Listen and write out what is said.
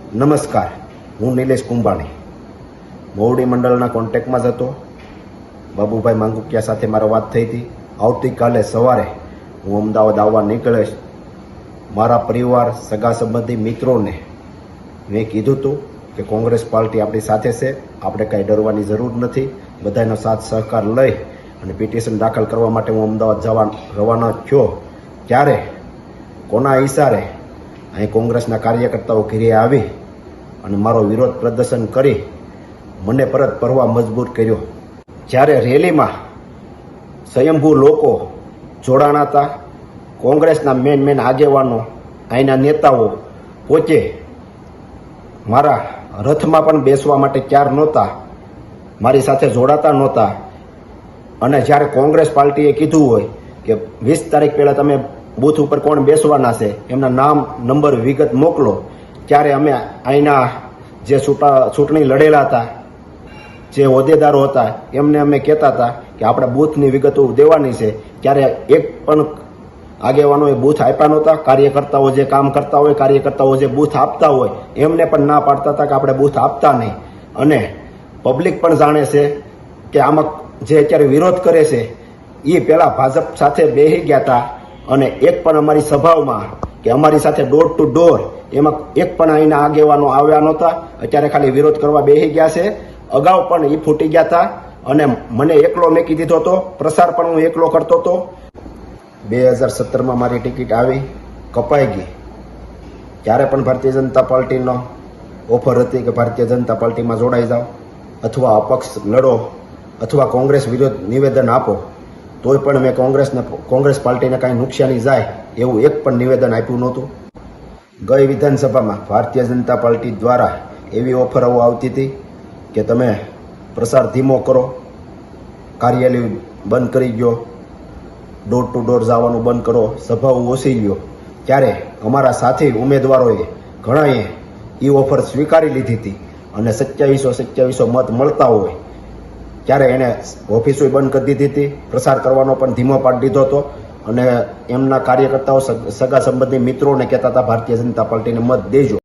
નમસ્કાર, હું નિલેશ કુંભાણી મોવડી મંડળના કોન્ટેક્ટમાં જ હતો. બાબુભાઈ માંગુકિયા સાથે મારી વાત થઈ હતી. આવતીકાલે સવારે હું અમદાવાદ આવવા નીકળીશ. મારા પરિવાર, સગા સંબંધી મિત્રોને મેં કીધું હતું કે કોંગ્રેસ પાર્ટી આપણી સાથે છે, આપણે કાંઈ ડરવાની જરૂર નથી. બધાનો સાથ સહકાર લઈ અને પિટિશન દાખલ કરવા માટે હું અમદાવાદ જવા રવાના થયો. ત્યારે કોના ઈશારે અહીં કોંગ્રેસના કાર્યકર્તાઓ ઘેરે આવી અને મારો વિરોધ પ્રદર્શન કરી મને પરત ફરવા મજબૂર કર્યો. જ્યારે રેલીમાં સ્વયંભૂ લોકો જોડાણા હતા, કોંગ્રેસના મેન આગેવાનો, અહીંના નેતાઓ પોતે મારા રથમાં પણ બેસવા માટે તૈયાર નહોતા, મારી સાથે જોડાતા નહોતા. અને જ્યારે કોંગ્રેસ પાર્ટીએ કીધું હોય કે 20 તારીખ પહેલાં તમે બૂથ ઉપર કોણ બેસવાના છે, એમના નામ, નંબર, વિગત મોકલો, ત્યારે અમે અહીંના જે ચૂંટણી લડેલા હતા, જે હોદ્દેદારો હતા, એમને અમે કહેતા હતા કે આપણે બૂથની વિગતો દેવાની છે. ત્યારે એક પણ આગેવાનોએ બૂથ આપ્યા નહોતા. કાર્યકર્તાઓ જે કામ કરતા હોય, કાર્યકર્તાઓ જે બૂથ આપતા હોય, એમને પણ ના પાડતા હતા કે આપણે બૂથ આપતા નહીં. અને પબ્લિક પણ જાણે છે કે આમાં જે અત્યારે વિરોધ કરે છે એ પહેલાં ભાજપ સાથે બેસી ગયા હતા અને એક પણ અમારી સભાઓમાં કે અમારી સાથે ડોર ટુ ડોર એમાં એક પણ અહીંના આગેવાનો આવ્યા નહોતા. અત્યારે ખાલી વિરોધ કરવા બેસી ગયા છે. અગાઉ પણ એ ફૂટી ગયા હતા અને મને એકલો મેકી દીધો હતો. પ્રસાર પણ હું એકલો કરતો હતો. 2017માં મારી ટિકિટ આવી, કપાઈ ગઈ. ત્યારે પણ ભારતીય જનતા પાર્ટીનો ઓફર હતી કે ભારતીય જનતા પાર્ટીમાં જોડાઈ જાઓ અથવા અપક્ષ લડો અથવા કોંગ્રેસ વિરુદ્ધ નિવેદન આપો. તોય પણ મેં કોંગ્રેસ પાર્ટીને કાંઈ નુકસાની જાય એવું એક પણ નિવેદન આપ્યું નહોતું. ગઈ વિધાનસભામાં ભારતીય જનતા પાર્ટી દ્વારા એવી ઓફરો આવતી હતી કે તમે પ્રસાર ધીમો કરો, કાર્યાલય બંધ કરી ગયો, ડોર ટુ ડોર જવાનું બંધ કરો, સભાઓ ઓછી ગયો. ત્યારે અમારા સાથી ઉમેદવારોએ ઘણાએ એ ઓફર સ્વીકારી લીધી હતી અને 2700 મત મળતા હોય ત્યારે એને ઓફિસો બંધ કરી દીધી હતી, પ્રસાર કરવાનો પણ ધીમો પાડી દીધો હતો. અને એમના કાર્યકર્તાઓ, સગા સંબંધી મિત્રોને કહેતા હતા ભારતીય જનતા પાર્ટીને મત દેજો.